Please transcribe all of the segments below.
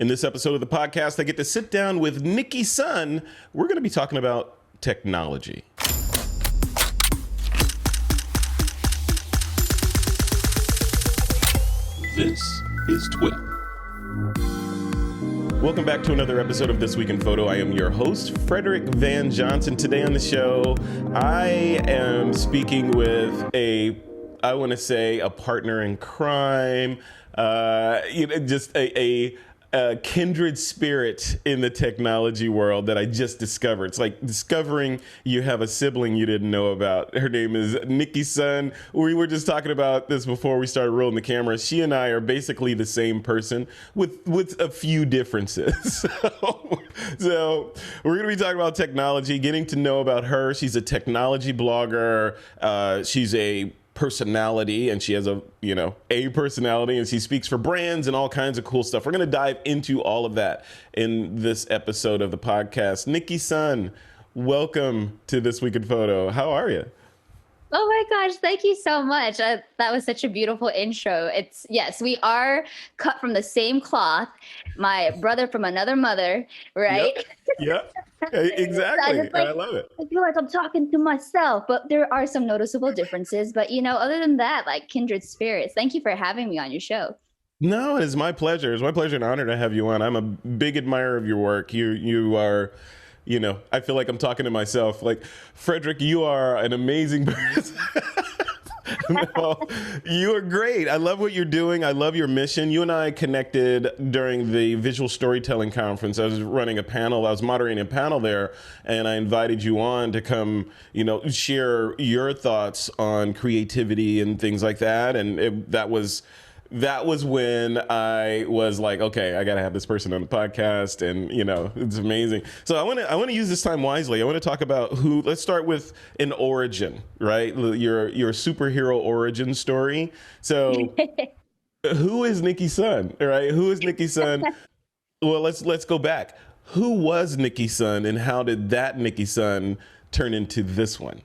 In this episode of the podcast, I get to sit down with Nicki Sun. We're going to be talking about technology. This is TWiP. Welcome back to another episode of This Week in Photo. I am your host, Frederick Van Johnson. Today on the show, I am speaking with a partner in crime, just a kindred spirit in the technology world that I just discovered. It's like discovering you have a sibling you didn't know about. Her name is Nicki Sun. We were just talking about this before we started rolling the camera. She and I are basically the same person with a few differences. So we're going to be talking about technology, getting to know about her. She's a technology blogger. She's a personality, and she has a personality, and she speaks for brands and all kinds of cool stuff. We're going to dive into all of that in this episode of the podcast. Nicki Sun, welcome to This Week in Photo. How are you? Oh my gosh, thank you so much. That was such a beautiful intro. Yes, we are cut from the same cloth. My brother from another mother, right? Yep. Exactly. I love it. I feel like I'm talking to myself, but there are some noticeable differences. But other than that, like kindred spirits. Thank you for having me on your show. No, it is my pleasure. It's my pleasure and honor to have you on. I'm a big admirer of your work. You are. I feel like I'm talking to myself. Like, Frederick, you are an amazing person. No, you are great. I love what you're doing. I love your mission. You and I connected during the visual storytelling conference. I was running a panel. I was moderating a panel there, and I invited you on to come, share your thoughts on creativity and things like that. And that was when I was like, okay, I got to have this person on the podcast, and it's amazing. So I want to use this time wisely. I want to talk about let's start with an origin, right? Your superhero origin story. So who is Nicki Sun, right? Who is Nicki Sun? Well, let's go back. Who was Nicki Sun, and how did that Nicki Sun turn into this one?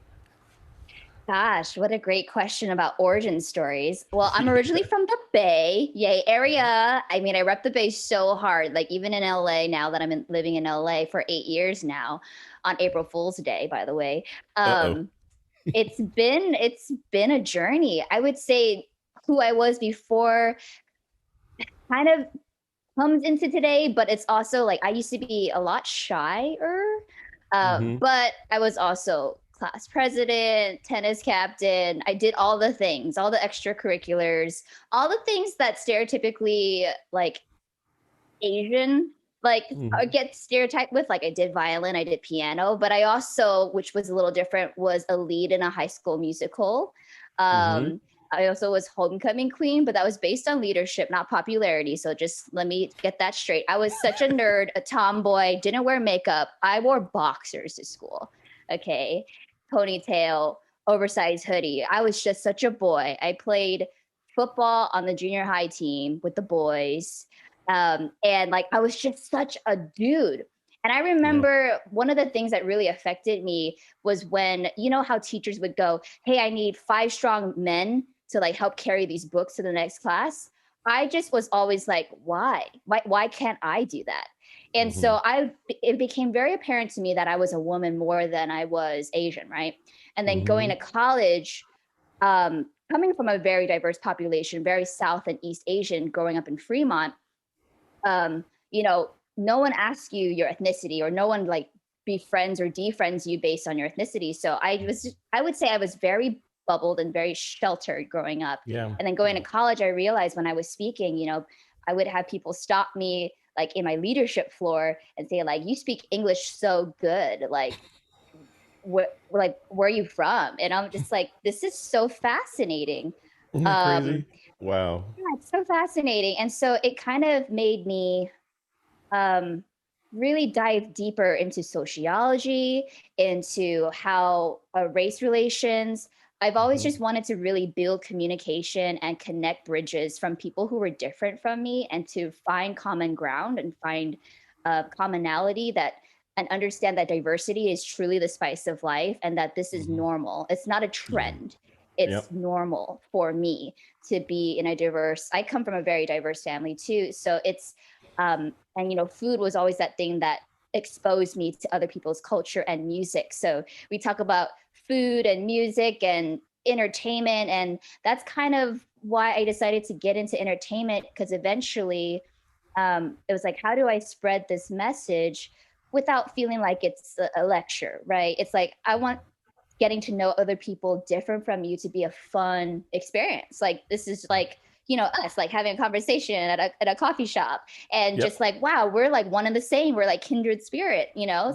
Gosh, what a great question about origin stories. Well, I'm originally from the Bay area. I mean, I rep the Bay so hard, like even in LA now that I'm living in LA for 8 years now, on April Fool's Day, by the way. It's been a journey. I would say who I was before kind of comes into today, but it's also like I used to be a lot shyer, but I was also class president, tennis captain. I did all the things, all the extracurriculars, all the things that stereotypically like Asian get stereotyped with. Like I did violin, I did piano, but I also, which was a little different, was a lead in a high school musical. I also was homecoming queen, but that was based on leadership, not popularity. So just let me get that straight. I was such a nerd, a tomboy, didn't wear makeup. I wore boxers to school. Okay. Ponytail, oversized hoodie. I was just such a boy. I played football on the junior high team with the boys. And like, I was just such a dude. And I remember one of the things that really affected me was when, how teachers would go, hey, I need 5 strong men to like help carry these books to the next class. I just was always like, why can't I do that? And so it became very apparent to me that I was a woman more than I was Asian, right? And then going to college, coming from a very diverse population, very South and East Asian, growing up in Fremont, no one asks you your ethnicity, or no one like befriends or defriends you based on your ethnicity. So I would say I was very bubbled and very sheltered growing up. Yeah. And then going to college, I realized when I was speaking, I would have people stop me like in my leadership floor and say like, you speak English so good. Like, where are you from? And I'm just like, this is so fascinating. Crazy. Wow. Yeah, it's so fascinating. And so it kind of made me really dive deeper into sociology, into how race relations. I've always just wanted to really build communication and connect bridges from people who were different from me, and to find common ground and find commonality and understand that diversity is truly the spice of life, and that this is normal. It's not a trend. It's normal for me to be in a diverse, I come from a very diverse family too. So it's And, food was always that thing that exposed me to other people's culture and music. So we talk about food and music and entertainment. And that's kind of why I decided to get into entertainment, because eventually it was like, how do I spread this message without feeling like it's a lecture, right? It's like, I want getting to know other people different from you to be a fun experience. Like, this is like, us like having a conversation at a coffee shop, and Yep. just like, wow, we're like one and the same. We're like kindred spirit,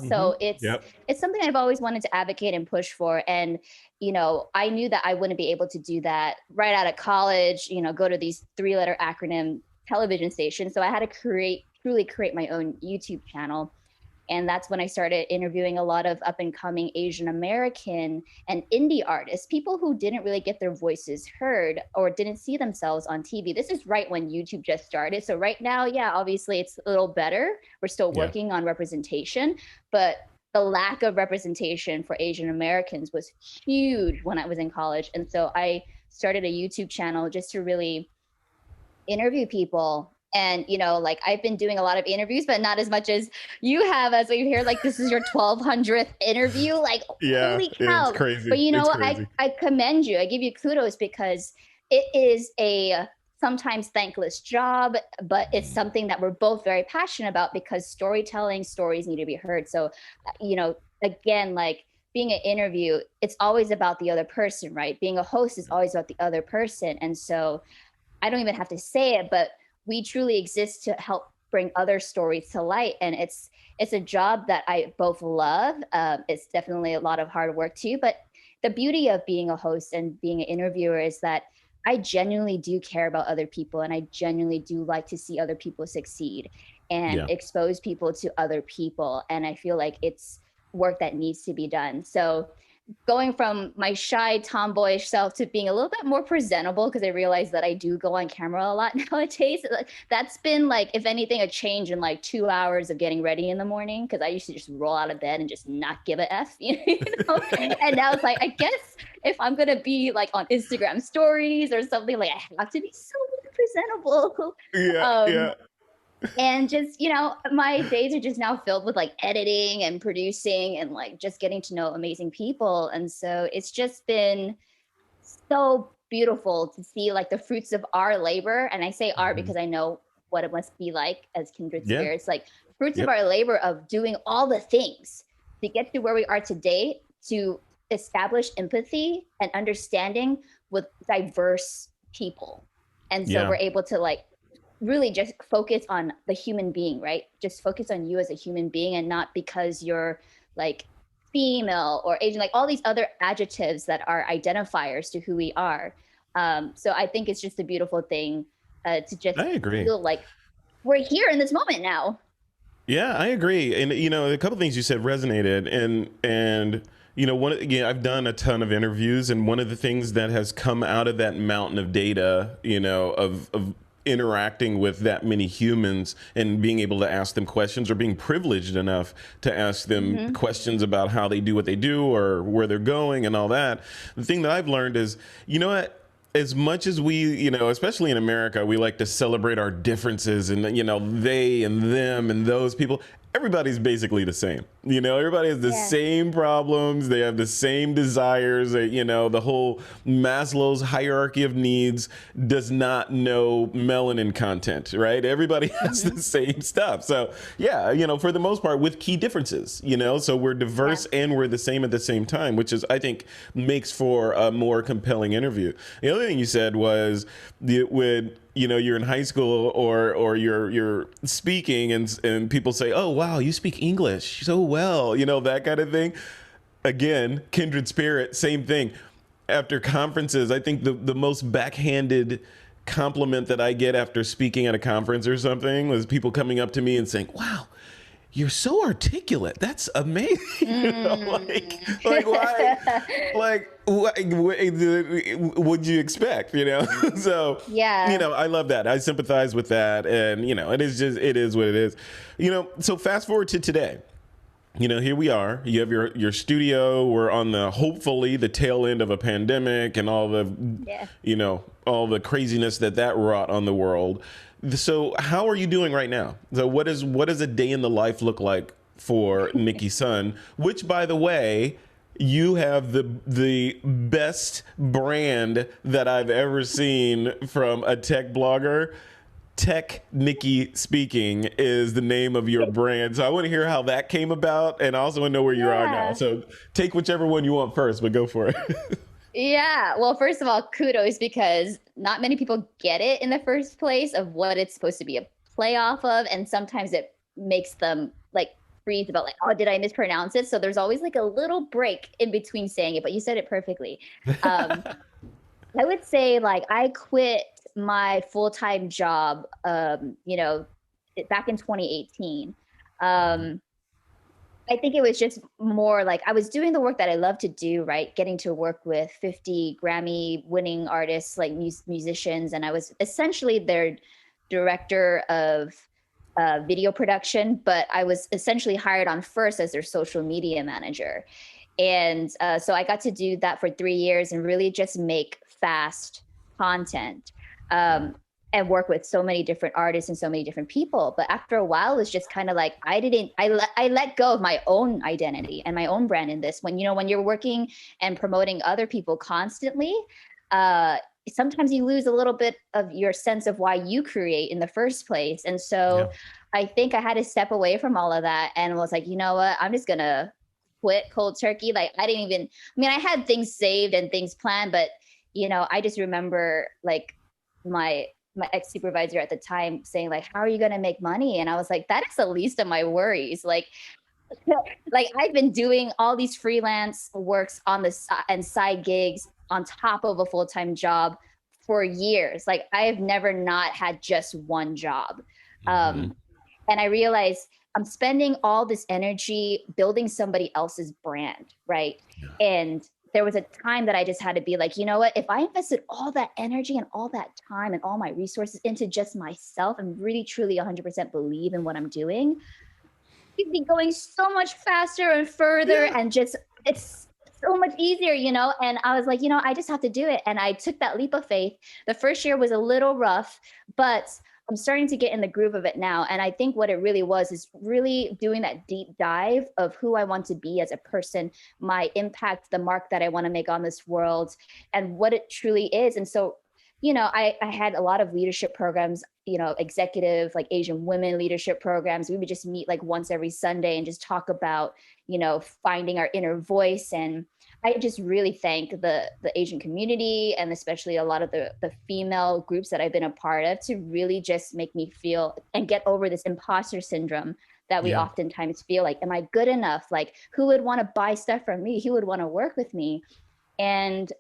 So Yep. it's something I've always wanted to advocate and push for. And, I knew that I wouldn't be able to do that right out of college, go to these 3-letter acronym television stations. So I had to truly create my own YouTube channel. And that's when I started interviewing a lot of up and coming Asian American and indie artists, people who didn't really get their voices heard or didn't see themselves on TV. This is right when YouTube just started. So right now, yeah, obviously it's a little better. We're still working on representation, but the lack of representation for Asian Americans was huge when I was in college. And so I started a YouTube channel just to really interview people. And, like, I've been doing a lot of interviews, but not as much as you have, as we hear, like, this is your 1200th interview. Like, holy cow. It's crazy. But, It's crazy. I commend you. I give you kudos, because it is a sometimes thankless job, but it's something that we're both very passionate about, because stories need to be heard. So, again, like, being an interview, it's always about the other person, right? Being a host is always about the other person. And so I don't even have to say it, but we truly exist to help bring other stories to light. And it's a job that I both love. It's definitely a lot of hard work too. But the beauty of being a host and being an interviewer is that I genuinely do care about other people, and I genuinely do like to see other people succeed and expose people to other people. And I feel like it's work that needs to be done. So going from my shy tomboyish self to being a little bit more presentable, because I realized that I do go on camera a lot nowadays. That's been, like, if anything, a change in like 2 hours of getting ready in the morning, because I used to just roll out of bed and just not give a F, And now it's like, I guess if I'm going to be like on Instagram stories or something, like, I have to be so presentable. Yeah. And just, my days are just now filled with like editing and producing and like just getting to know amazing people. And so it's just been so beautiful to see like the fruits of our labor. And I say our because I know what it must be like as kindred spirits, like fruits of our labor of doing all the things to get to where we are today, to establish empathy and understanding with diverse people. And so we're able to like really just focus on the human being, right? Just focus on you as a human being, and not because you're like female or Asian, like all these other adjectives that are identifiers to who we are. So I think it's just a beautiful thing to just feel like we're here in this moment now. Yeah, I agree. And, a couple of things you said resonated. And I've done a ton of interviews, and one of the things that has come out of that mountain of data, of interacting with that many humans and being able to ask them questions, or being privileged enough to ask them questions about how they do what they do or where they're going and all that. The thing that I've learned is, as much as we, especially in America, we like to celebrate our differences and, they and them and those people. Everybody's basically the same. Everybody has the same problems. They have the same desires. The whole Maslow's hierarchy of needs does not know melanin content, right? Everybody has the same stuff. So, for the most part, with key differences, so we're diverse and we're the same at the same time, which is, I think, makes for a more compelling interview. The other thing you said was you're in high school or you're speaking and people say, oh, wow, you speak English so well, that kind of thing. Again, kindred spirit, same thing. After conferences, I think the most backhanded compliment that I get after speaking at a conference or something was people coming up to me and saying, wow, you're so articulate. That's amazing. Like why? Like, what would you expect? So I love that. I sympathize with that, and it is what it is. So fast forward to today. Here we are. You have your studio. We're on hopefully the tail end of a pandemic and all the all the craziness that wrought on the world. So how are you doing right now? So what does a day in the life look like for Nicki Sun? Which, by the way, you have the best brand that I've ever seen from a tech blogger. Tech Nicki Speaking is the name of your brand. So I want to hear how that came about, and I also want to know where you are now. So take whichever one you want first, but go for it. Yeah. Well, first of all, kudos, because not many people get it in the first place of what it's supposed to be a play off of. And sometimes it makes them like freeze about like, oh, did I mispronounce it? So there's always like a little break in between saying it, but you said it perfectly. I would say like I quit my full-time job, back in 2018. I think it was just more like I was doing the work that I love to do, right? Getting to work with 50 Grammy winning artists, like musicians. And I was essentially their director of video production, but I was essentially hired on first as their social media manager. And so I got to do that for 3 years and really just make fast content. And work with so many different artists and so many different people. But after a while, it was just kind of like, I let go of my own identity and my own brand in this. When you're working and promoting other people constantly, sometimes you lose a little bit of your sense of why you create in the first place. And so I think I had to step away from all of that and was like, you know what, I'm just going to quit cold turkey. Like I had things saved and things planned, but I just remember like my ex-supervisor at the time saying like, how are you going to make money? And I was like, that is the least of my worries. Like I've been doing all these freelance works on the side and side gigs on top of a full-time job for years. Like I've never not had just one job. And I realized I'm spending all this energy building somebody else's brand. Right. And there was a time that I just had to be like, you know what, if I invested all that energy and all that time and all my resources into just myself and really, truly 100% believe in what I'm doing, you'd be going so much faster and further and just, it's so much easier, And I was like, I just have to do it. And I took that leap of faith. The first year was a little rough, but I'm starting to get in the groove of it now. And I think what it really was is really doing that deep dive of who I want to be as a person, my impact, the mark that I want to make on this world, and what it truly is. And so, I had a lot of leadership programs, executive, like Asian women leadership programs. We would just meet like once every Sunday and just talk about, finding our inner voice. And I just really thank the Asian community and especially a lot of the female groups that I've been a part of to really just make me feel and get over this imposter syndrome that we oftentimes feel like, am I good enough? Like, who would want to buy stuff from me? Who would want to work with me? And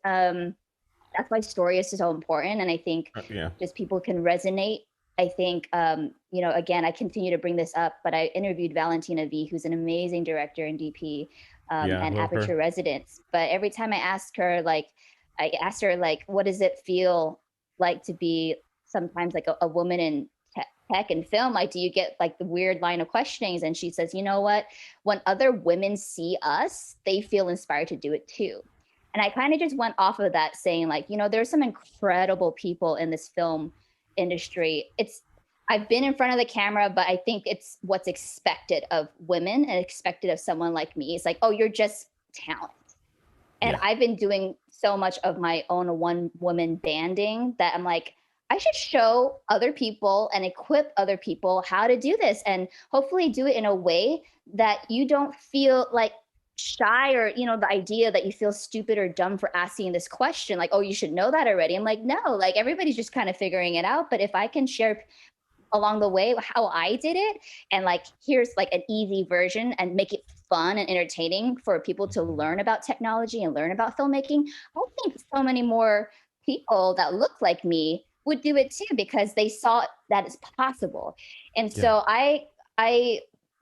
that's why story is so important. And I think just people can resonate. I think, again, I continue to bring this up, but I interviewed Valentina V, who's an amazing director and DP. And Aperture residents. But every time I asked her, what does it feel like to be sometimes like a woman in tech and film? Like, do you get like the weird line of questionings? And she says, you know what? When other women see us, they feel inspired to do it too. And I kind of just went off of that saying like, there's some incredible people in this film industry. I've been in front of the camera, but I think it's what's expected of women and expected of someone like me. It's like, oh, you're just talent. And I've been doing so much of my own one woman banding that I'm like, I should show other people and equip other people how to do this and hopefully do it in a way that you don't feel like shy or, the idea that you feel stupid or dumb for asking this question. Like, oh, you should know that already. I'm like, no, like everybody's just kind of figuring it out. But if I can share along the way how I did it and like here's like an easy version and make it fun and entertaining for people to learn about technology and learn about filmmaking, I think so many more people that look like me would do it too because they saw that it's possible. And so I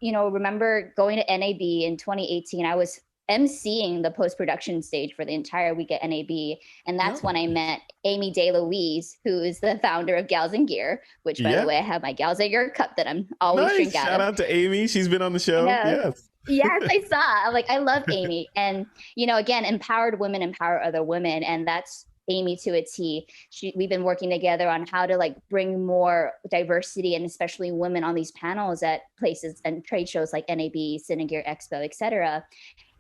remember going to NAB in 2018. I was emceeing the post-production stage for the entire week at NAB. And that's when I met Amy DeLuise, who is the founder of Gals and Gear, which by the way, I have my Gals and Gear cup that I'm always drinking out of. Shout out to Amy. She's been on the show. Yes. Yes, I saw. Like, I love Amy. And, again, empowered women empower other women. And that's Amy to a T. We've been working together on how to like bring more diversity and especially women on these panels at places and trade shows like NAB, Cinegear Expo, etc.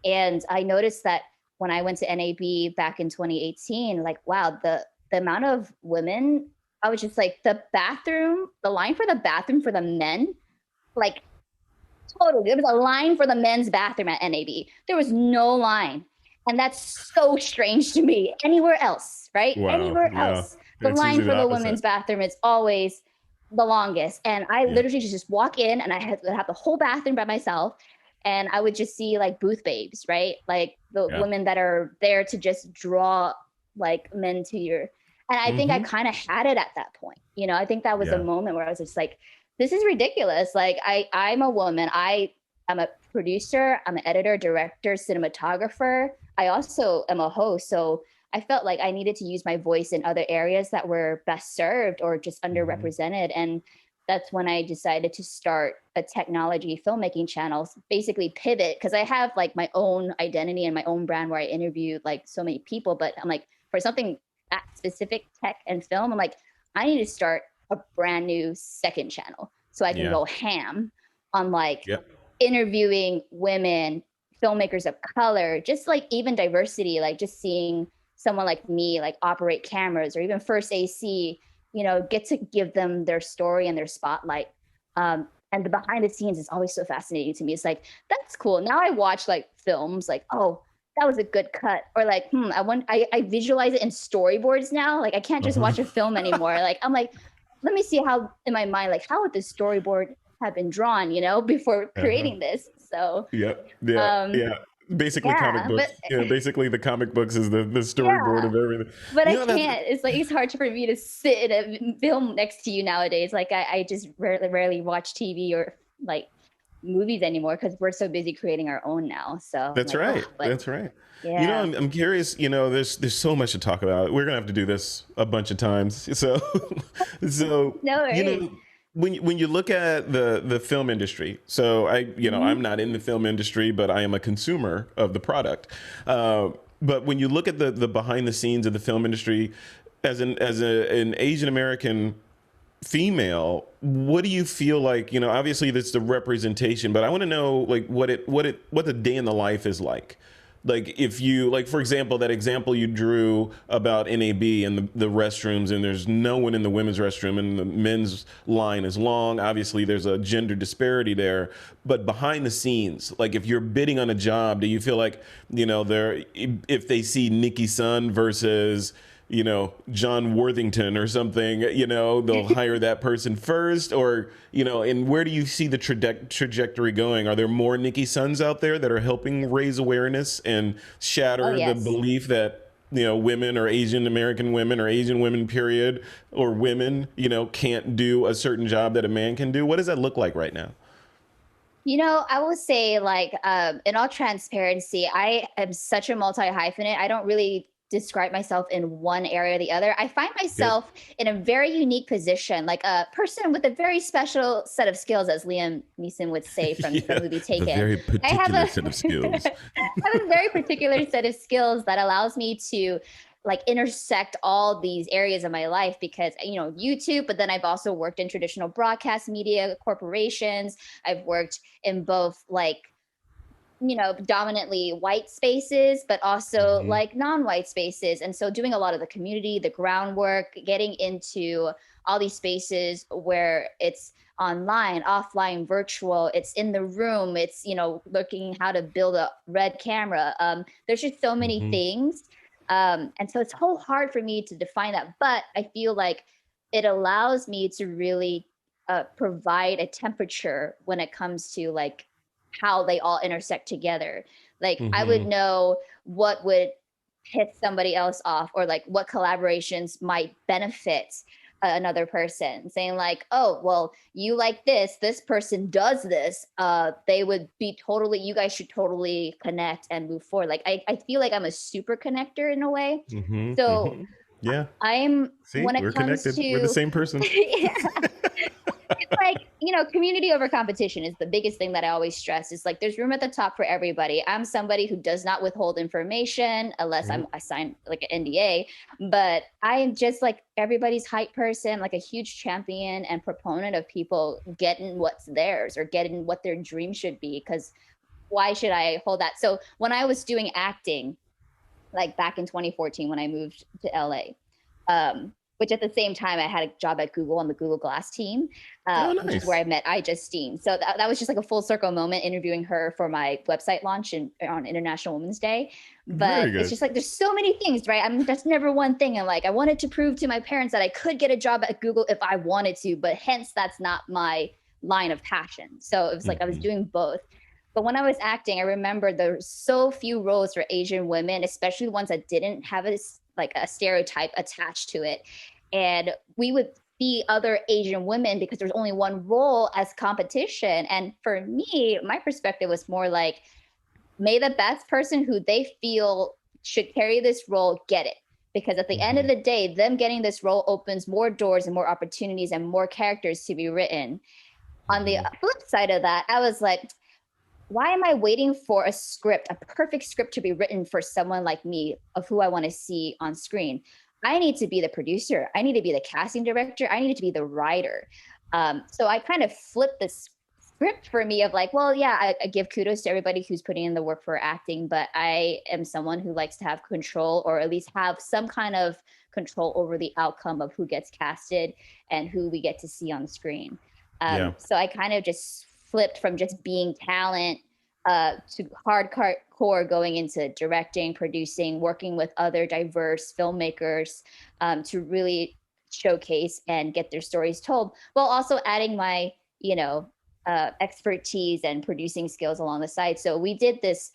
And I noticed that when I went to NAB back in 2018, like, wow, the amount of women, I was just like, the line for the bathroom for the men, like totally, there was a line for the men's bathroom at NAB. There was no line. And that's so strange to me. Anywhere else, right? Wow. Anywhere else, the line for the women's bathroom is always the longest. And I literally just walk in and I had to have the whole bathroom by myself. And I would just see like booth babes, right? Like the women that are there to just draw like men to your, and I think I kind of had it at that point. You know, I think that was a moment where I was just like, this is ridiculous. Like I'm a woman. I'm a producer. I'm an editor, director, cinematographer. I also am a host. So I felt like I needed to use my voice in other areas that were best served or just underrepresented. And that's when I decided to start a technology filmmaking channel, basically pivot, because I have like my own identity and my own brand where I interview like so many people. But I'm like, for something that specific, tech and film, I'm like, I need to start a brand new second channel so I can go ham on like interviewing women, filmmakers of color, just like even diversity, like just seeing someone like me like operate cameras or even first AC, you know, get to give them their story and their spotlight. And the behind the scenes is always so fascinating to me. It's like, that's cool. Now I watch like films like, oh, that was a good cut. Or like, I visualize it in storyboards now. Like I can't just watch a film anymore. Like, I'm like, let me see how in my mind, like how would this storyboard have been drawn, you know, before creating this. So basically comic books. Basically the comic books is the storyboard of everything. But I can't. It's like it's hard for me to sit in a film next to you nowadays. Like I just rarely watch TV or like movies anymore because we're so busy creating our own now. So that's like, right. That's right. Yeah. You know, I'm curious, you know, there's so much to talk about. We're gonna have to do this a bunch of times. So no worries. You know, when you look at the film industry, so I'm not in the film industry, but I am a consumer of the product. But when you look at the behind the scenes of the film industry, as an Asian American female, what do you feel like? You know, obviously that's the representation, but I want to know like what the day in the life is like. Like if you, like, for example, that example you drew about NAB and the restrooms, and there's no one in the women's restroom and the men's line is long. Obviously, there's a gender disparity there. But behind the scenes, like if you're bidding on a job, do you feel like, you know, if they see Nicki Sun versus, you know, John Worthington or something, you know, they'll hire that person first? Or, you know, and where do you see the trajectory going? Are there more Nicki Suns out there that are helping raise awareness and shatter the belief that, you know, women or Asian American women or Asian women, period, or women, you know, can't do a certain job that a man can do? What does that look like right now? You know, I will say, like, in all transparency, I am such a multi-hyphenate. I don't really describe myself in one area or the other. I find myself in a very unique position, like a person with a very special set of skills, as Liam Neeson would say from the movie Taken. A very particular set of skills. I have a very particular set of skills that allows me to like intersect all these areas of my life because, you know, YouTube, but then I've also worked in traditional broadcast media corporations. I've worked in both like, you know, dominantly white spaces, but also like non-white spaces. And so doing a lot of the community, the groundwork, getting into all these spaces where it's online, offline, virtual, it's in the room, it's, you know, looking how to build a red camera. There's just so many things. And so it's so hard for me to define that, but I feel like it allows me to really provide a temperature when it comes to like how they all intersect together. Like I would know what would piss somebody else off or like what collaborations might benefit another person, saying like, oh, well, you like this person does this, they would be totally, you guys should totally connect and move forward. Like I feel like I'm a super connector in a way. Yeah, I'm see, when it we're comes connected. to We're the same person. It's like, community over competition is the biggest thing that I always stress. It's like there's room at the top for everybody. I'm somebody who does not withhold information unless I sign like an NDA, but I am just like everybody's hype person, like a huge champion and proponent of people getting what's theirs or getting what their dream should be. Because why should I hold that? So when I was doing acting, like back in 2014 when I moved to LA, which at the same time I had a job at Google on the Google Glass team, which is where I met iJustine. So that was just like a full circle moment interviewing her for my website launch on International Women's Day. But it's just like there's so many things, right? I mean, that's never one thing. And like I wanted to prove to my parents that I could get a job at Google if I wanted to, but hence that's not my line of passion. So it was like I was doing both. But when I was acting, I remember there were so few roles for Asian women, especially ones that didn't have a stereotype attached to it. And we would see other Asian women because there's only one role as competition. And for me, my perspective was more like, may the best person who they feel should carry this role get it. Because at the end of the day, them getting this role opens more doors and more opportunities and more characters to be written. On the flip side of that, I was like, why am I waiting for a perfect script to be written for someone like me of who I want to see on screen? I need to be the producer. I need to be the casting director. I need to be the writer. So I kind of flipped the script for me of like, well, yeah, I give kudos to everybody who's putting in the work for acting, but I am someone who likes to have control or at least have some kind of control over the outcome of who gets casted and who we get to see on screen. So I kind of just flipped from just being talent to hardcore going into directing, producing, working with other diverse filmmakers to really showcase and get their stories told, while also adding my, expertise and producing skills along the side. So we did this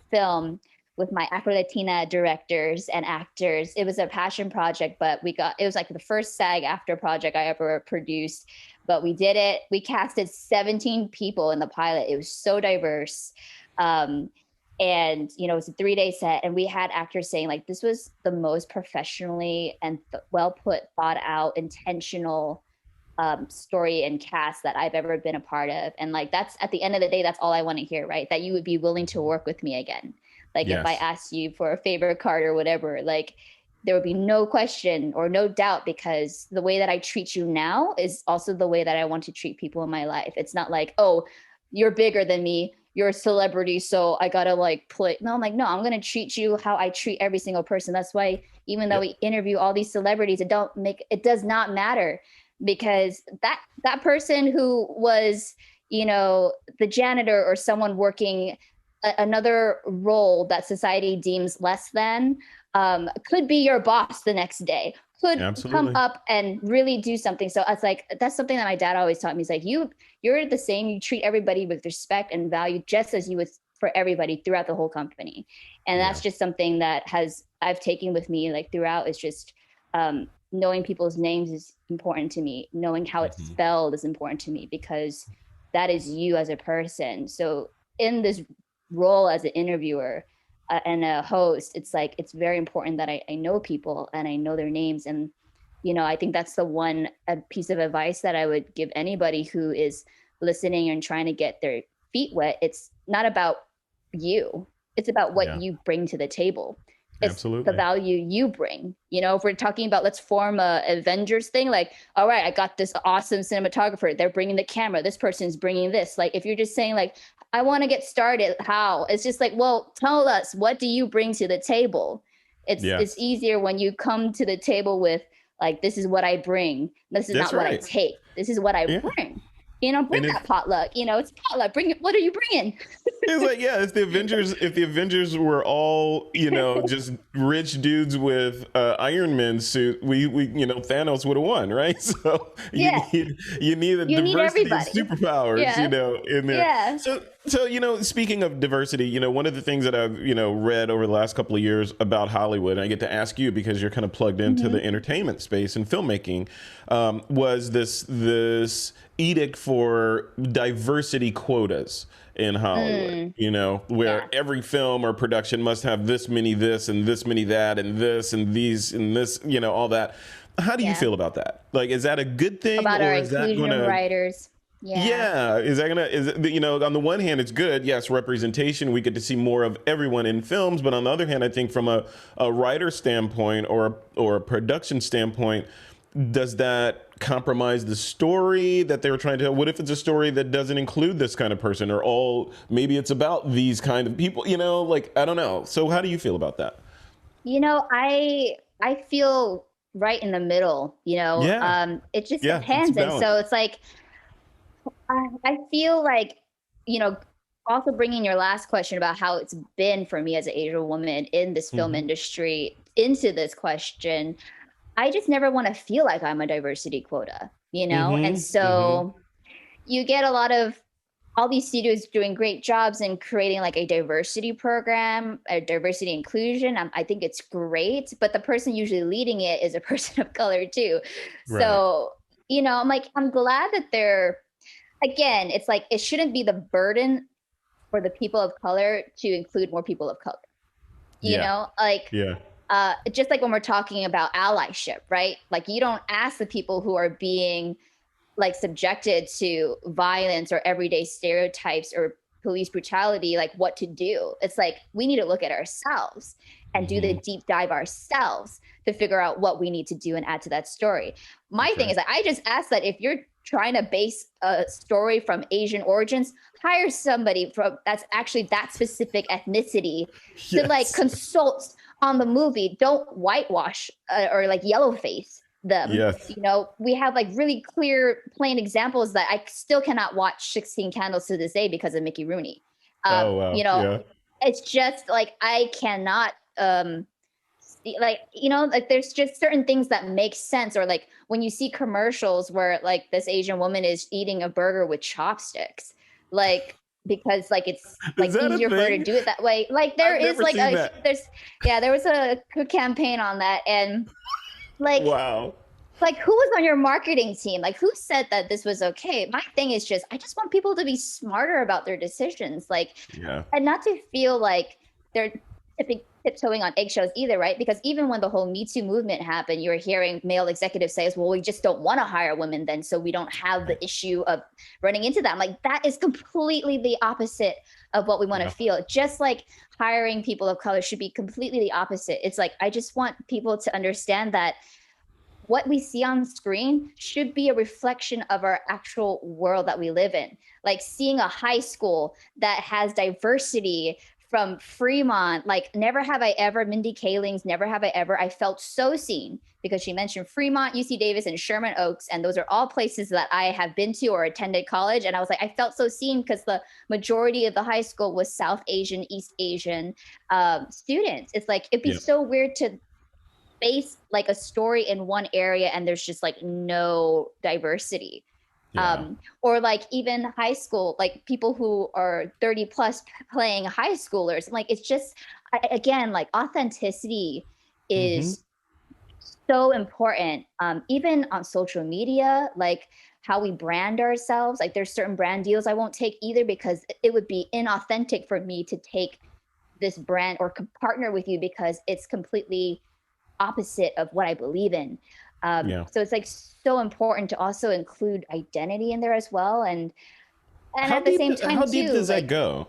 film with my Afro-Latina directors and actors. It was a passion project, but it was like the first SAG-AFTRA project I ever produced. But we did it. We casted 17 people in the pilot. It was so diverse. And, it was a 3-day set. And we had actors saying like, this was the most professionally and well put, thought out, intentional story and cast that I've ever been a part of. And like, that's at the end of the day, that's all I want to hear, right? That you would be willing to work with me again. Like if I asked you for a favor card or whatever, like there would be no question or no doubt, because the way that I treat you now is also the way that I want to treat people in my life. It's not like, oh, you're bigger than me, you're a celebrity, so I gotta like play. No, I'm like, no, I'm gonna treat you how I treat every single person. That's why even though we interview all these celebrities, it does not matter, because that person who was, the janitor or someone working another role that society deems less than, could be your boss the next day, could come up and really do something. So it's like, that's something that my dad always taught me. He's like, you're the same. You treat everybody with respect and value just as you would for everybody throughout the whole company. And that's just something that I've taken with me like throughout. Is just knowing people's names is important to me. Knowing how it's spelled is important to me, because that is you as a person. So in this role as an interviewer and a host, it's like, it's very important that I know people and I know their names. And, I think that's the one piece of advice that I would give anybody who is listening and trying to get their feet wet. It's not about you. It's about what you bring to the table. It's the value you bring. If we're talking about, let's form a Avengers thing, like, all right, I got this awesome cinematographer, they're bringing the camera, this person's bringing this. Like, if you're just saying like, I want to get started, how? It's just like, well, tell us, what do you bring to the table? It's easier when you come to the table with like, this is what I bring. This is not what I take. This is what I bring. Bring that potluck. It's potluck. Bring it. What are you bringing? It's like, if the Avengers were all, just rich dudes with Iron Man suit, we Thanos would have won, right? So you need a diversity of superpowers, in there. Yeah. So speaking of diversity, one of the things that I've, read over the last couple of years about Hollywood, and I get to ask you because you're kind of plugged into the entertainment space and filmmaking, was this edict for diversity quotas in Hollywood, where every film or production must have this many this and this many that and this and these and this, all that. How do you Yeah. feel about that? Like, is that a good thing, About our or is that inclusion going of to? writers. Yeah. Yeah, is that gonna? Is it, on the one hand, it's good. Yes, representation. We get to see more of everyone in films, but on the other hand, I think from a writer standpoint or a production standpoint, does that compromise the story that they were trying to tell? What if it's a story that doesn't include this kind of person, or all maybe it's about these kind of people? Like, I don't know. So how do you feel about that? I feel right in the middle, Yeah, it just yeah, it's depends. And balance. so it's like I feel like, you know, also bringing your last question about how it's been for me as an Asian woman in this film Hmm. industry into this question, I just never want to feel like I'm a diversity quota. And Hmm. Hmm. so you get a lot of all these studios doing great jobs in creating like a diversity program, a diversity inclusion. I think it's great, but the person usually leading it is a person of color too. Right. So, I'm like, I'm glad that they're, again, it's like, it shouldn't be the burden for the people of color to include more people of color, Yeah. like, Yeah. just like when we're talking about allyship, right? Like, you don't ask the people who are being like subjected to violence or everyday stereotypes or police brutality, like what to do. It's like we need to look at ourselves and do the Hmm. deep dive ourselves to figure out what we need to do and add to that story. My That's thing right. is that I just ask that if you're trying to base a story from Asian origins, hire somebody from that's actually that specific ethnicity to like Yes. consult on the movie. Don't whitewash or like yellow face them. Yes. We have like really clear, plain examples that I still cannot watch 16 Candles to this day because of Mickey Rooney. Oh wow. Yeah. It's just like I cannot like there's just certain things that make sense, or like when you see commercials where like this Asian woman is eating a burger with chopsticks, like because like it's Is like that a easier for her to thing? do it that way. Like there I've is never like seen that. there was a campaign on that, and like Wow. who was on your marketing team? Like who said that this was okay? My thing is just I just want people to be smarter about their decisions, like, Yeah. and not to feel like they're tiptoeing on eggshells either, right? Because even when the whole Me Too movement happened, you were hearing male executives say, well, we just don't want to hire women then, so we don't have the issue of running into that. I'm like, that is completely the opposite of what we want to Yeah. feel. Just like hiring people of color should be completely the opposite. It's like, I just want people to understand that what we see on screen should be a reflection of our actual world that we live in. Like seeing a high school that has diversity from Fremont, like never have I ever, Mindy Kaling's Never Have I Ever, I felt so seen because she mentioned Fremont, UC Davis, and Sherman Oaks. And those are all places that I have been to or attended college. And I was like, I felt so seen because the majority of the high school was South Asian, East Asian students. It's like, it'd be Yeah. so weird to base like a story in one area and there's just like no diversity. Yeah. Or like even high school, like people who are 30 plus playing high schoolers. Like it's just again, like authenticity Hmm. is so important. Even on social media, like how we brand ourselves. Like there's certain brand deals I won't take either because it would be inauthentic for me to take this brand or partner with you because it's completely opposite of what I believe in. Yeah. So it's like so important to also include identity in there as well, and How at the deep? same time How deep too, does that like go?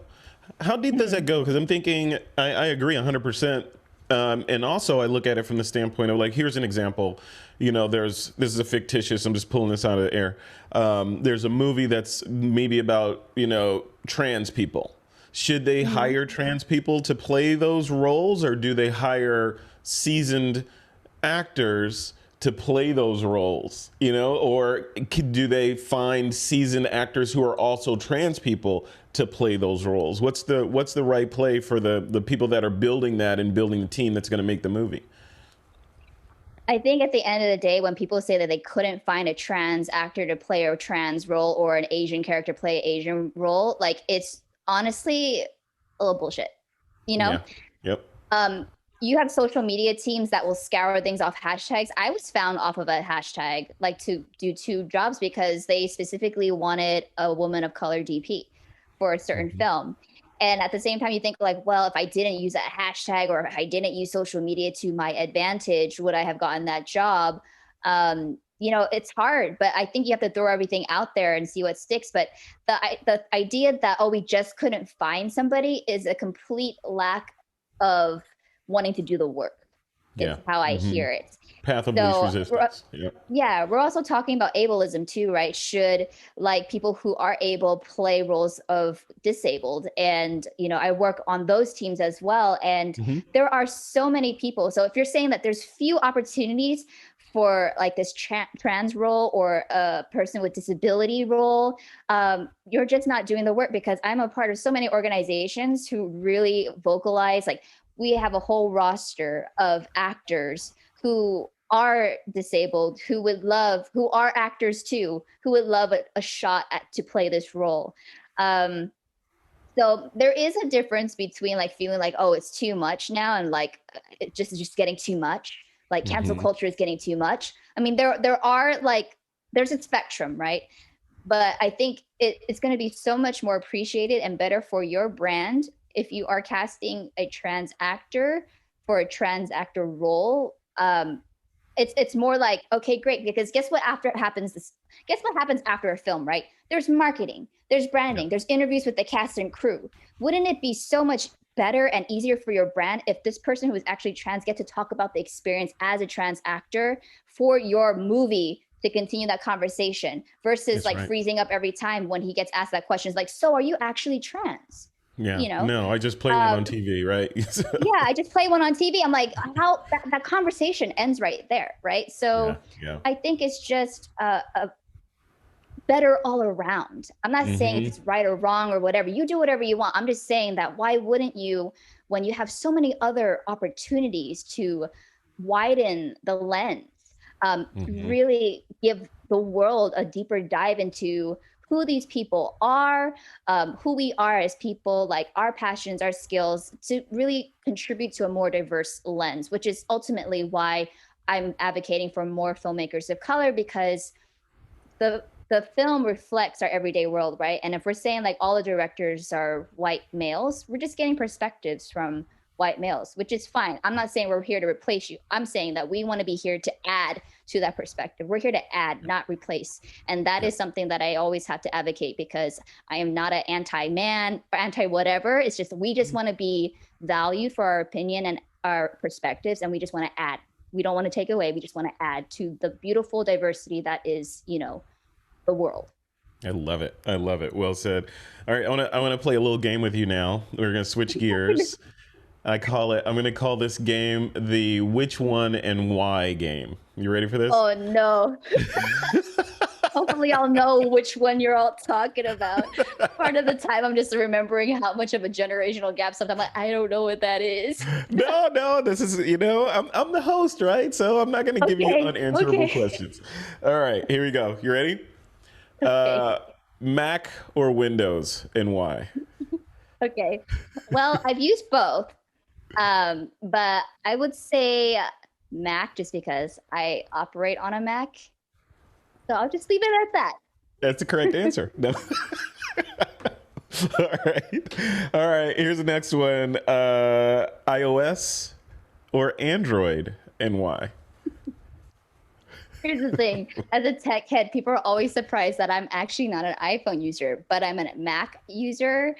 How deep does that mhm, go? Because I'm thinking, I agree 100%. And also, I look at it from the standpoint of like, here's an example. This is a fictitious. I'm just pulling this out of the air. There's a movie that's maybe about trans people. Should they mhm. hire trans people to play those roles, or do they hire seasoned actors to play those roles, or do they find seasoned actors who are also trans people to play those roles? What's the right play for the people that are building that and building the team that's going to make the movie? I think at the end of the day, when people say that they couldn't find a trans actor to play a trans role or an Asian character play an Asian role, like it's honestly a little bullshit, you know? Yeah. Yep. Um, you have social media teams that will scour things off hashtags. I was found off of a hashtag like to do two jobs because they specifically wanted a woman of color DP for a certain Mhm. film. And at the same time, you think like, well, if I didn't use that hashtag or if I didn't use social media to my advantage, would I have gotten that job? You know, it's hard, but I think you have to throw everything out there and see what sticks. But the idea that, oh, we just couldn't find somebody is a complete lack of wanting to do the work. Is how I hear it. Path of least resistance. Yeah, we're also talking about ableism too, right? Should like people who are able play roles of disabled? And, you know, I work on those teams as well. And there are so many people. So if you're saying that there's few opportunities for like this trans role or a person with disability role, you're just not doing the work, because I'm a part of so many organizations who really vocalize, like, we have a whole roster of actors who are disabled, who are actors too, who would love a shot to play this role. So there is a difference between like feeling like, oh, it's too much now, and like it just getting too much. Like cancel culture is getting too much. I mean, there are like, there's a spectrum, right? But I think it's going to be so much more appreciated and better for your brand if you are casting a trans actor for a trans actor role. It's more like, okay, great, because guess what happens after a film, right? There's marketing, there's branding, there's interviews with the cast and crew. Wouldn't it be so much better and easier for your brand if this person who is actually trans get to talk about the experience as a trans actor for your movie, to continue that conversation, versus freezing up every time when he gets asked that question? It's like, so are you actually trans? Yeah. You know? No, I just play one on TV, right? Yeah, I just play one on TV. I'm like, how that conversation ends right there, right? So I think it's just a better all around. I'm not saying if it's right or wrong or whatever. You do whatever you want. I'm just saying that why wouldn't you, when you have so many other opportunities to widen the lens, really give the world a deeper dive into who these people are, who we are as people, like our passions, our skills, to really contribute to a more diverse lens, which is ultimately why I'm advocating for more filmmakers of color, because the film reflects our everyday world, right? And if we're saying like all the directors are white males, we're just getting perspectives from white males, which is fine. I'm not saying we're here to replace you. I'm saying that we want to be here to add to that perspective. We're here to add, not replace. And that is something that I always have to advocate, because I am not an anti-man or anti-whatever. It's just, we just want to be valued for our opinion and our perspectives. And we just want to add. We don't want to take away. We just want to add to the beautiful diversity that is, you know, the world. I love it. I love it. Well said. All right. I want to play a little game with you now. We're going to switch gears. I'm going to call this game the which one and why game. You ready for this? Oh, no. Hopefully I'll know which one you're all talking about. Part of the time I'm just remembering how much of a generational gap sometimes. Like, I don't know what that is. No, this is, you know, I'm the host, right? So I'm not going to give you unanswerable questions. All right, here we go. You ready? Okay. Mac or Windows, and why? Okay. Well, I've used both. But I would say Mac, just because I operate on a Mac. So I'll just leave it at that. That's the correct answer. No. All right. Here's the next one. iOS or Android, and why? Here's the thing. As a tech head, people are always surprised that I'm actually not an iPhone user, but I'm a Mac user.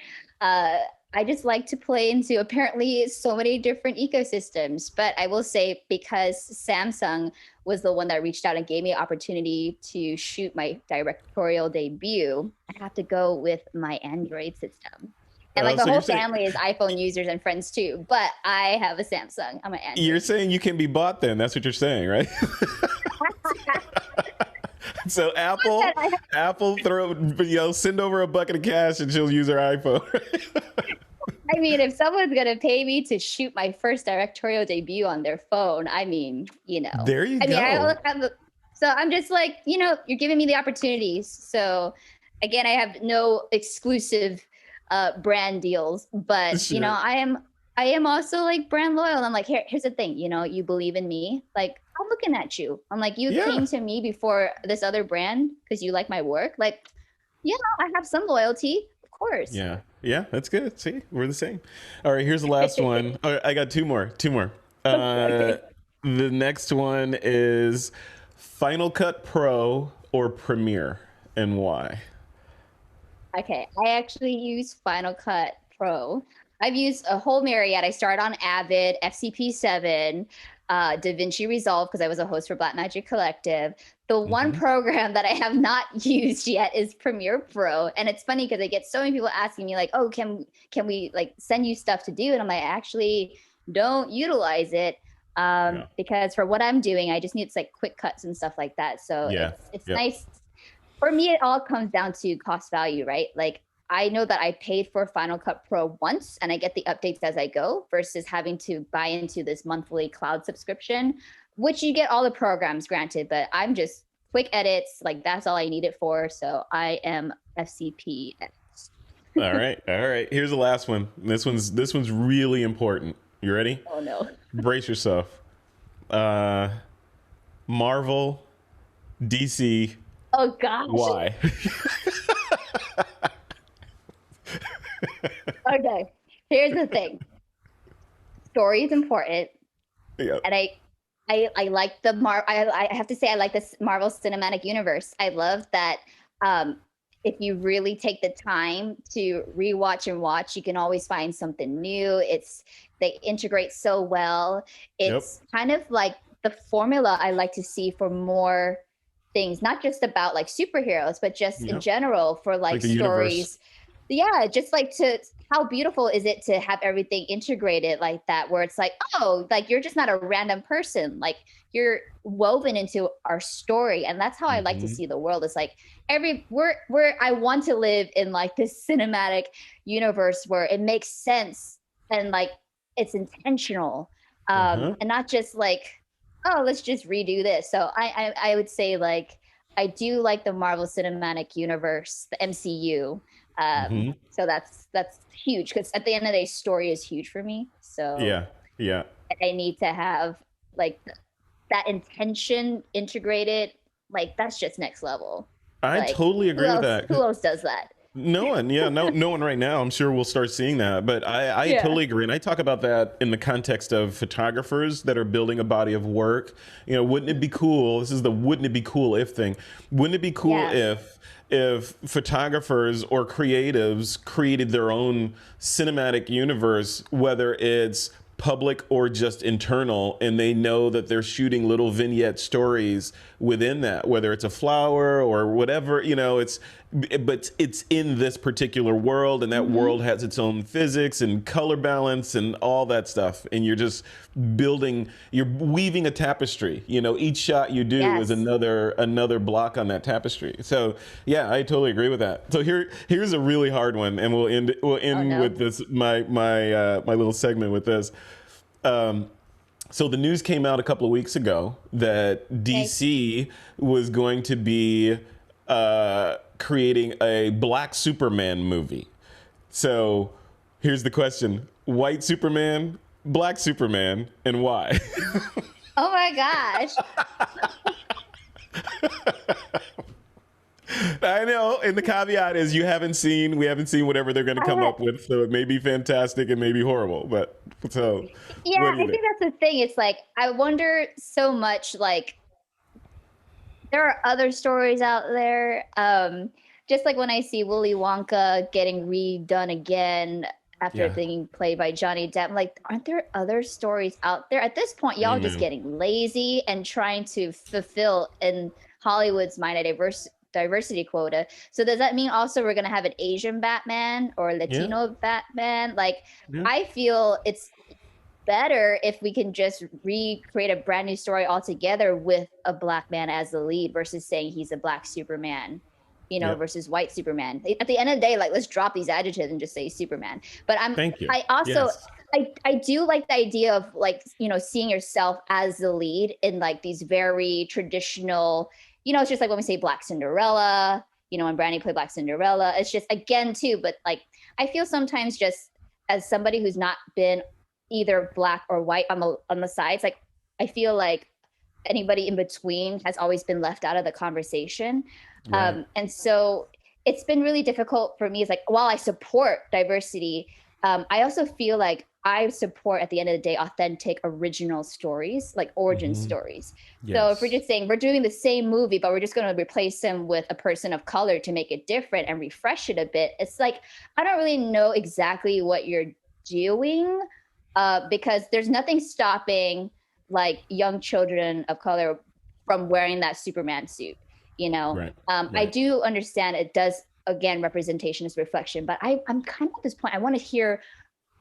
I just like to play into apparently so many different ecosystems. But I will say, because Samsung was the one that reached out and gave me an opportunity to shoot my directorial debut, I have to go with my Android system. And like the whole family is iPhone users and friends too. But I have a Samsung. I'm an Android. You're saying you can be bought then. That's what you're saying, right? So Apple send over a bucket of cash and she'll use her iPhone. I mean, if someone's going to pay me to shoot my first directorial debut on their phone, I mean, you know. There you go. So I'm just like, you know, you're giving me the opportunities. So again, I have no exclusive brand deals, but sure. You know, I am also like brand loyal. I'm like, here's the thing, you know, you believe in me. Like, I'm looking at you. I'm like, you came to me before this other brand because you like my work. Like, you know, I have some loyalty, of course. Yeah, that's good. See, we're the same. All right, here's the last one. All right, I got two more. Okay. The next one is Final Cut Pro or Premiere, and why? Okay, I actually use Final Cut Pro. I've used a whole myriad. I started on Avid, FCP7, DaVinci Resolve because I was a host for Blackmagic Collective. The one program that I have not used yet is Premiere Pro, and it's funny because I get so many people asking me like, "Oh, can we like send you stuff to do?" And I'm like, "I actually don't utilize it Yeah. because for what I'm doing, I just need like quick cuts and stuff like that. So Yeah. it's Yep. nice for me. It all comes down to cost value, right? Like I know that I paid for Final Cut Pro once and I get the updates as I go versus having to buy into this monthly cloud subscription, which you get all the programs granted, but I'm just quick edits. Like that's all I need it for. So I am FCP. All right. All right. Here's the last one. This one's really important. You ready? Oh no. Brace yourself. Marvel, DC, Oh gosh. why? Okay. Here's the thing. Story is important. Yeah. And I like the I have to say I like this Marvel Cinematic Universe. I love that if you really take the time to rewatch and watch, you can always find something new. They integrate so well. It's kind of like the formula I like to see for more things, not just about like superheroes, but just in general for like the stories. universe. Yeah, just like how beautiful is it to have everything integrated like that, where it's like, oh, like you're just not a random person, like you're woven into our story. And that's how I like to see the world. It's like where I want to live in like this cinematic universe where it makes sense and like it's intentional, and not just like, oh, let's just redo this. So I would say like I do like the Marvel Cinematic Universe, the MCU. So that's huge because at the end of the day, story is huge for me. So yeah. I need to have like that intention integrated. Like that's just next level. I Like, totally agree with that. Who else does that? No one, no one right now. I'm sure we'll start seeing that, but I totally agree, and I talk about that in the context of photographers that are building a body of work. Wouldn't it be cool? This is the "wouldn't it be cool if" thing. Wouldn't it be cool if photographers or creatives created their own cinematic universe, whether it's public or just internal, and they know that they're shooting little vignette stories within that, whether it's a flower or whatever, but it's in this particular world, and that world has its own physics and color balance and all that stuff, and you're just you're weaving a tapestry. Each shot you do is another block on that tapestry. So yeah, I totally agree with that. So here's a really hard one, and we'll end with this my little segment with this. So the news came out a couple of weeks ago that DC was going to be creating a Black Superman movie. So here's the question: White Superman, Black Superman, and why? Oh my gosh. I know, and the caveat is we haven't seen whatever they're going to come up with, so it may be fantastic and may be horrible. But so yeah, I think that's the thing. It's like I wonder so much. Like there are other stories out there. Just like when I see Willy Wonka getting redone again after being played by Johnny Depp, I'm like, aren't there other stories out there? At this point, y'all just getting lazy and trying to fulfill in Hollywood's mind a diversity quota. So does that mean also we're going to have an Asian Batman or Latino Batman? Like, I feel it's better if we can just recreate a brand new story altogether with a Black man as the lead versus saying he's a Black Superman, versus white Superman. At the end of the day, like, let's drop these adjectives and just say Superman. But I also, I do like the idea of like, seeing yourself as the lead in like these very traditional, it's just like when we say Black Cinderella, when Brandy played Black Cinderella, it's just again too, but like, I feel sometimes just as somebody who's not been either Black or white on the sides, like, I feel like anybody in between has always been left out of the conversation. Right. And so it's been really difficult for me. It's like, while I support diversity, I also feel like I support at the end of the day authentic original stories, like origin stories. So if we're Yes. just saying we're doing the same movie, but we're just going to replace them with a person of color to make it different and refresh it a bit, it's like I don't really know exactly what you're doing, because there's nothing stopping like young children of color from wearing that Superman suit. You know, Right. I Right. do understand it does, again, representation is reflection, but I'm kind of at this point. I want to hear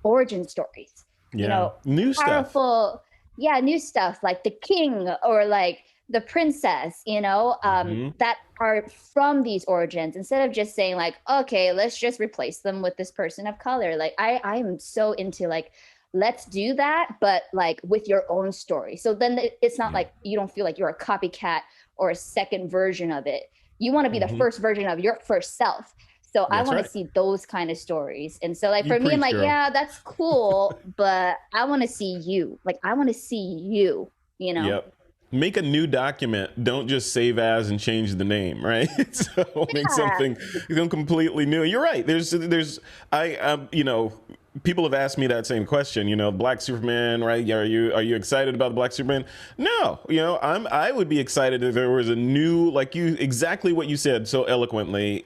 origin stories, you Yeah. know, New stuff. powerful, yeah, new stuff like the king or like the princess, Hmm. that are from these origins instead of just saying like, okay, let's just replace them with this person of color. Like I'm so into like, let's do that, but like with your own story. So then it's not Yeah. like you don't feel like you're a copycat or a second version of it. You want to be the Hmm. first version of your first self. So I That's want to right. see those kind of stories. And so like You for me, I'm preach, like, girl. yeah, that's cool, but I want to see you. Like I want to see you, you know? Yep. Make a new document. Don't just save as and change the name, right? So make Yeah. something completely new. You're right. People have asked me that same question. Black Superman, right? Are you excited about the Black Superman? No. I would be excited if there was a new, like exactly what you said so eloquently.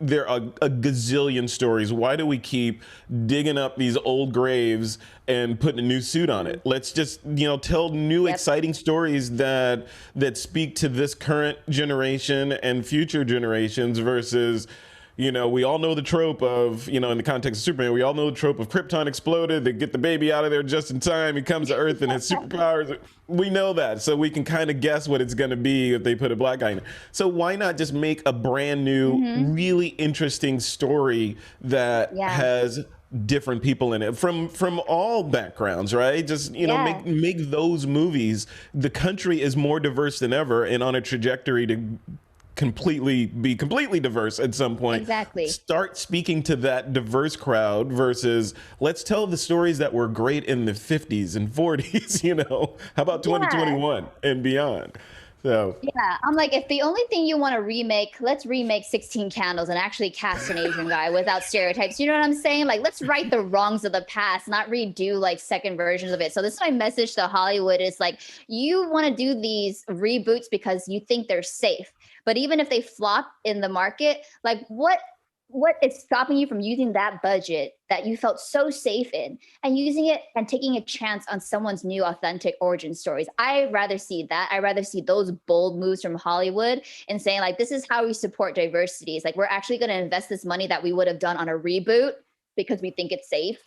There are a gazillion stories. Why do we keep digging up these old graves and putting a new suit on it? Let's just, tell new Yep. exciting stories that speak to this current generation and future generations versus, we all know the trope of, in the context of Superman, we all know the trope of Krypton exploded. They get the baby out of there just in time. He comes to Earth and has superpowers. We know that. So we can kind of guess what it's going to be if they put a black guy in it. So why not just make a brand new, Hmm. really interesting story that Yeah. has different people in it from all backgrounds, right? Just, Yeah. make those movies. The country is more diverse than ever and on a trajectory to completely diverse at some point. Exactly. Start speaking to that diverse crowd versus let's tell the stories that were great in the 50s and 40s. How about Yeah. 2021 and beyond? So Yeah, I'm like, if the only thing you want to remake, let's remake 16 Candles and actually cast an Asian guy without stereotypes. You know what I'm saying? Like, let's right the wrongs of the past, not redo like second versions of it. So this is my message to Hollywood is like, you want to do these reboots because you think they're safe. But even if they flop in the market, like what is stopping you from using that budget that you felt so safe in and using it and taking a chance on someone's new authentic origin stories? I rather see that. I rather see those bold moves from Hollywood and saying like, this is how we support diversity. It's like we're actually going to invest this money that we would have done on a reboot because we think it's safe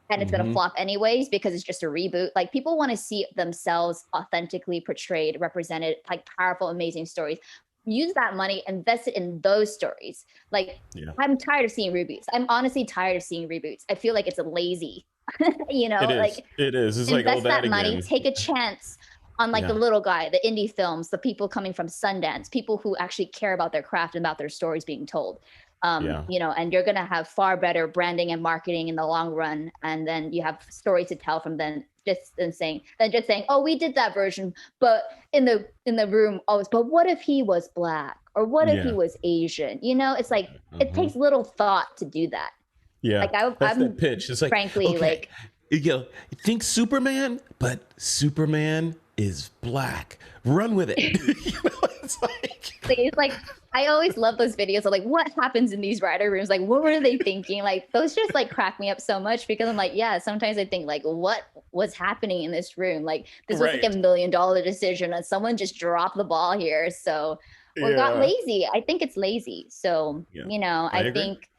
and it's going to mhm. flop anyways because it's just a reboot. Like people want to see themselves authentically portrayed, represented, like powerful, amazing stories. Use that money, invest it in those stories. Like Yeah, I'm tired of seeing reboots. I'm honestly tired of seeing reboots. I feel like it's a lazy, it is. like It is. It's like, oh, invest that that money, again. take a chance on like the Yeah, little guy, the indie films, the people coming from Sundance, people who actually care about their craft and about their stories being told. yeah, And you're gonna have far better branding and marketing in the long run, and then you have stories to tell from then just saying, oh, we did that version, but in the room always, but what if he was black? Or what if he yeah. was Asian? It's like it Mhm. takes little thought to do that. Yeah, Like I, that's that I'm pitch. It's like, frankly okay, like think Superman, but Superman is black. Run with it. It's like, it's like I always love those videos of like what happens in these writer rooms. Like what were they thinking? Like those just like crack me up so much because I'm like, yeah, sometimes I think like what was happening in this room? Like this was like right. $1 million decision and someone just dropped the ball here. So or got Yeah, lazy. I think it's lazy. So, yeah. I I agree. think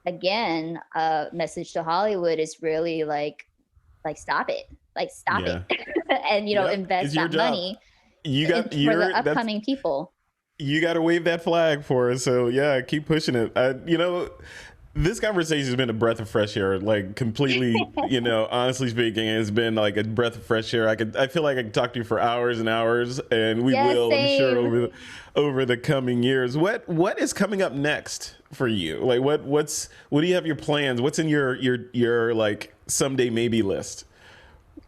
again, message to Hollywood is really like stop it. Like stop it. Yeah. And Yep. It's invest your that job. money You got for the you're that's upcoming people. you got to wave that flag for us. So yeah, keep pushing it. This conversation has been a breath of fresh air. Like completely, honestly speaking, it's been like a breath of fresh air. I feel like I could talk to you for hours and hours, and we Yeah, will, I'm sure, same. over the coming years. What is coming up next for you? Like what do you have your plans? What's in your like someday maybe list?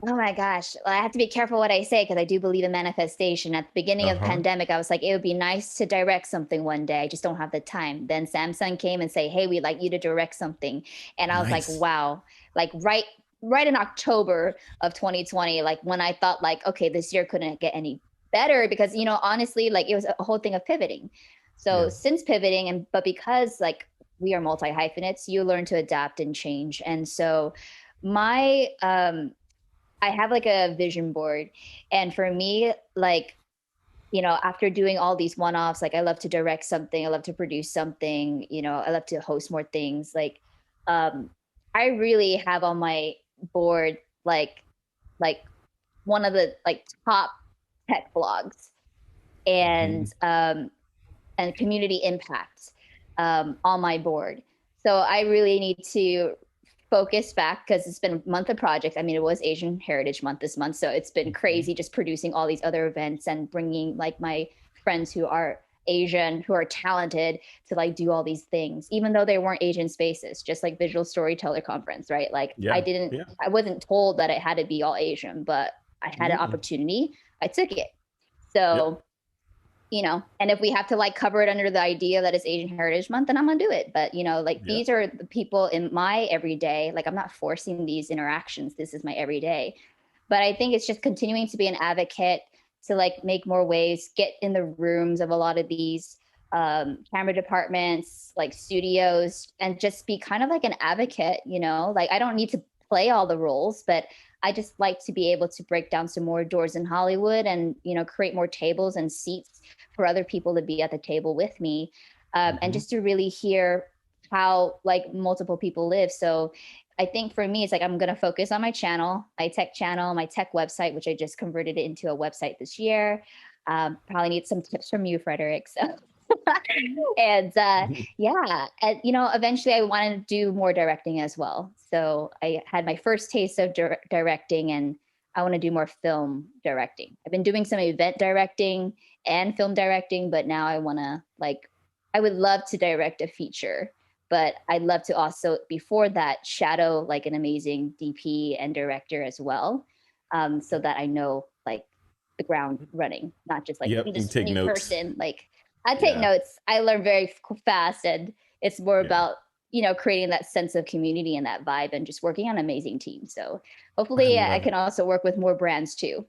Oh my gosh. Well, I have to be careful what I say because I do believe in manifestation. At the beginning Uh of the huh. pandemic, I was like, it would be nice to direct something one day. I just don't have the time. Then Samsung came and say, hey, we'd like you to direct something. And I was like, Nice. wow, like right. right in October of 2020, like when I thought like, okay, this year couldn't get any better because, you know, honestly, like it was a whole thing of pivoting. So since pivoting but because like we are multi-hyphenates, you learn to adapt and change. And so my, I have like a vision board, and for me, like, you know, after doing all these one-offs, like I love to direct something, I love to produce something, you know, I love to host more things. Like, um, I really have on my board like one of the like top tech blogs and community impact on my board. So I really need to focus back because it's been a month of projects. I mean, it was Asian Heritage Month this month, so it's been crazy just producing all these other events and bringing like my friends who are Asian, who are talented to like do all these things, even though they weren't Asian spaces, just like Visual Storyteller Conference, right? Like I wasn't told that it had to be all Asian, but I had an opportunity, I took it. So you know, and if we have to like cover it under the idea that it's Asian Heritage Month, then I'm gonna do it. But you know, like these are the people in my everyday. Like I'm not forcing these interactions. This is my everyday. But I think it's just continuing to be an advocate to like make more waves, get in the rooms of a lot of these camera departments, like studios, and just be kind of like an advocate. You know, like I don't need to play all the roles, but I just like to be able to break down some more doors in Hollywood and, you know, create more tables and seats for other people to be at the table with me. And just to really hear how like multiple people live. So I think for me, it's like, I'm going to focus on my channel, my tech website, which I just converted it into a website this year. Probably need some tips from you, Frederick. So and yeah, and you know, eventually I want to do more directing as well. So I had my first taste of directing, and I want to do more film directing. I've been doing some event directing and film directing, but now I want to like, I would love to direct a feature, but I'd love to also before that shadow like an amazing DP and director as well, so that I know like the ground running, not just like I'm just a new person. Like I take notes. I learn very fast, and it's more about, you know, creating that sense of community and that vibe and just working on an amazing team. So hopefully I can also work with more brands too,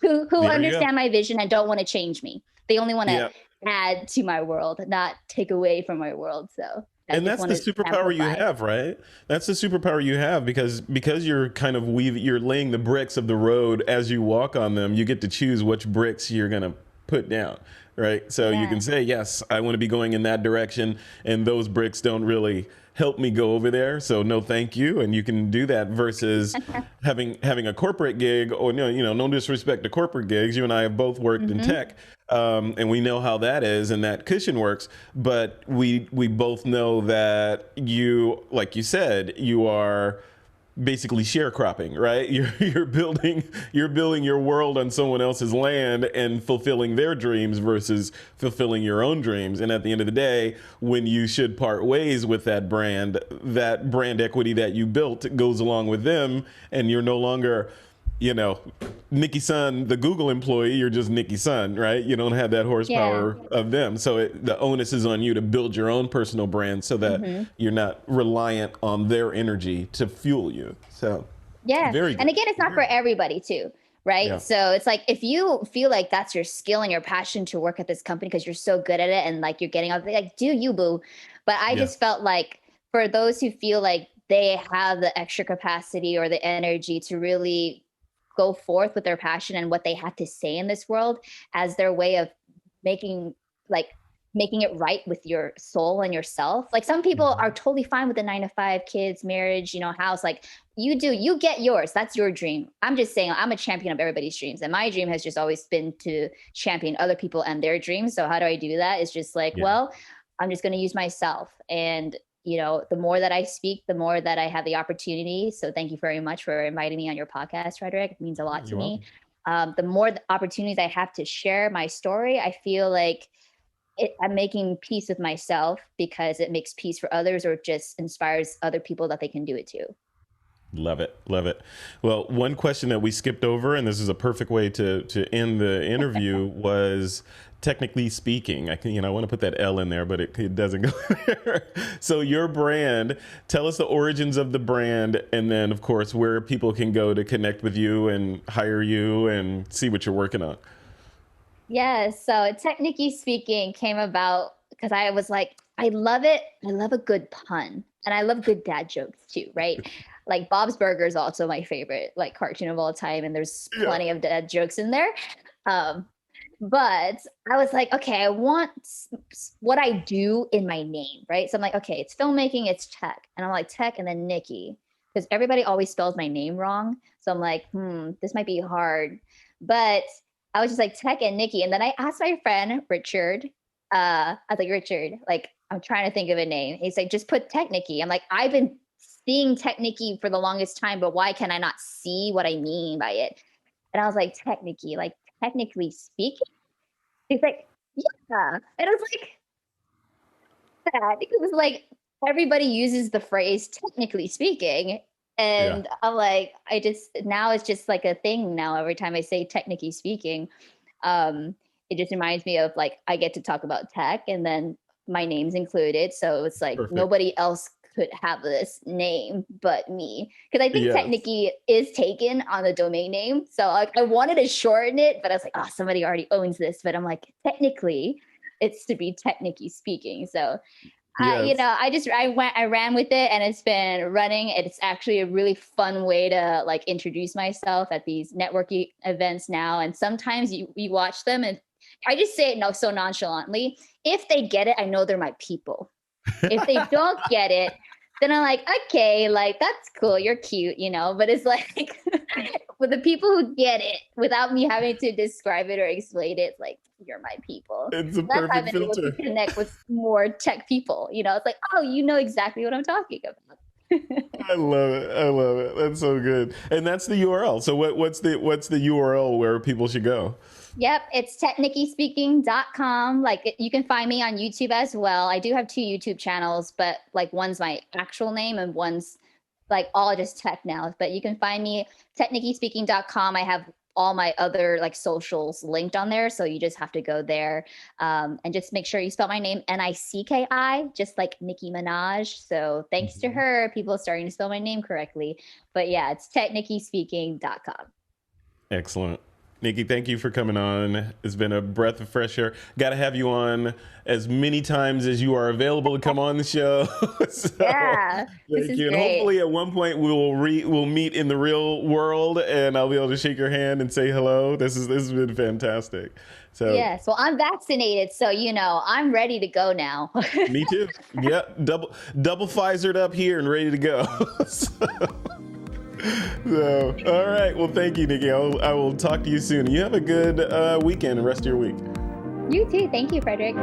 who understand my vision and don't want to change me. They only want to add to my world, not take away from my world. So and that's the superpower you have, right? That's the superpower you have because you're kind of you're laying the bricks of the road as you walk on them. You get to choose which bricks you're gonna put down, right? So you can say, yes, I want to be going in that direction, and those bricks don't really help me go over there, so no thank you. And you can do that versus having a corporate gig, or no disrespect to corporate gigs. You and I have both worked in tech, and we know how that is, and that cushion works. But we both know that you, like you said, you are basically sharecropping, right? You're building your world on someone else's land and fulfilling their dreams versus fulfilling your own dreams. And at the end of the day, when you should part ways with that brand equity that you built goes along with them, and you're no longer, Nicki Sun, the Google employee. You're just Nicki Sun, right? You don't have that horsepower of them. So the onus is on you to build your own personal brand so that you're not reliant on their energy to fuel you. So very good. And again, it's not for everybody too, right? Yeah. So it's like, if you feel like that's your skill and your passion to work at this company because you're so good at it and like you're getting out, like, do you, boo? But I just felt like for those who feel like they have the extra capacity or the energy to really go forth with their passion and what they have to say in this world as their way of making it right with your soul and yourself. Like some people are totally fine with the 9-to-5, kids, marriage, house. Like you get yours. That's your dream. I'm just saying I'm a champion of everybody's dreams. And my dream has just always been to champion other people and their dreams. So how do I do that? It's just like, well, I'm just going to use myself. And the more that I speak, the more that I have the opportunity. So thank you very much for inviting me on your podcast, Frederick. It means a lot to me. The more opportunities I have to share my story, I feel like I'm making peace with myself because it makes peace for others or just inspires other people that they can do it too. Love it. Love it. Well, one question that we skipped over, and this is a perfect way to end the interview, was technically speaking. I want to put that L in there, but it doesn't go there. So your brand, tell us the origins of the brand, and then, of course, where people can go to connect with you and hire you and see what you're working on. Yeah, so technically speaking came about because I was like, I love it. I love a good pun. And I love good dad jokes too, right? Like Bob's Burger is also my favorite like cartoon of all time, and there's plenty of dad jokes in there. Um, but I was like, okay, I want what I do in my name, right? So I'm like, okay, it's filmmaking, it's tech. And I'm like, tech and then Nicki, because everybody always spells my name wrong. So I'm like, this might be hard. But I was just like, tech and Nicki. And then I asked my friend, Richard, I was like, Richard, like, I'm trying to think of a name. He's like, just put tech Nicki. I'm like, I've been seeing tech Nicki for the longest time, but why can I not see what I mean by it? And I was like, tech Nicki, like, technically speaking? He's like, yeah. And I was like, that because it's like everybody uses the phrase technically speaking. And I'm like, now it's just like a thing now. Every time I say technically speaking, it just reminds me of like, I get to talk about tech and then my name's included. So it's like nobody else could have this name but me. Because I think technically is taken on the domain name. So like, I wanted to shorten it, but I was like, oh, somebody already owns this. But I'm like, technically, it's to be technically speaking. So I ran with it and it's been running. It's actually a really fun way to like introduce myself at these networking events now. And sometimes you watch them and I just say it so nonchalantly. If they get it, I know they're my people. If they don't get it, then I'm like, okay, like that's cool. You're cute, but it's like for the people who get it without me having to describe it or explain it, it's like, you're my people. It's a That's how I've perfect been able filter. to connect with more tech people. It's like, oh, you know exactly what I'm talking about. I love it. I love it. That's so good. And that's the URL. So what's the URL where people should go? Yep, it's technickyspeaking.com. Like you can find me on YouTube as well. I do have 2 YouTube channels, but like one's my actual name and one's like all just tech now. But you can find me technickyspeaking.com. I have all my other like socials linked on there. So you just have to go there and just make sure you spell my name Nicki, just like Nicki Minaj. So thanks to her, people are starting to spell my name correctly. But yeah, it's technickyspeaking.com. Excellent. Nicki, thank you for coming on. It's been a breath of fresh air. Got to have you on as many times as you are available to come on the show. So, yeah, this is you. And great. hopefully at one point we'll meet in the real world and I'll be able to shake your hand and say hello. This has been fantastic. So yes, well, I'm vaccinated, so I'm ready to go now. Me too. Yeah, double Pfizered up here and ready to go. So, all right. Well, thank you, Nicki. I will talk to you soon. You have a good weekend and rest of your week. You too. Thank you, Frederick.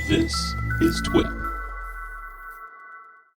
This is TWiP.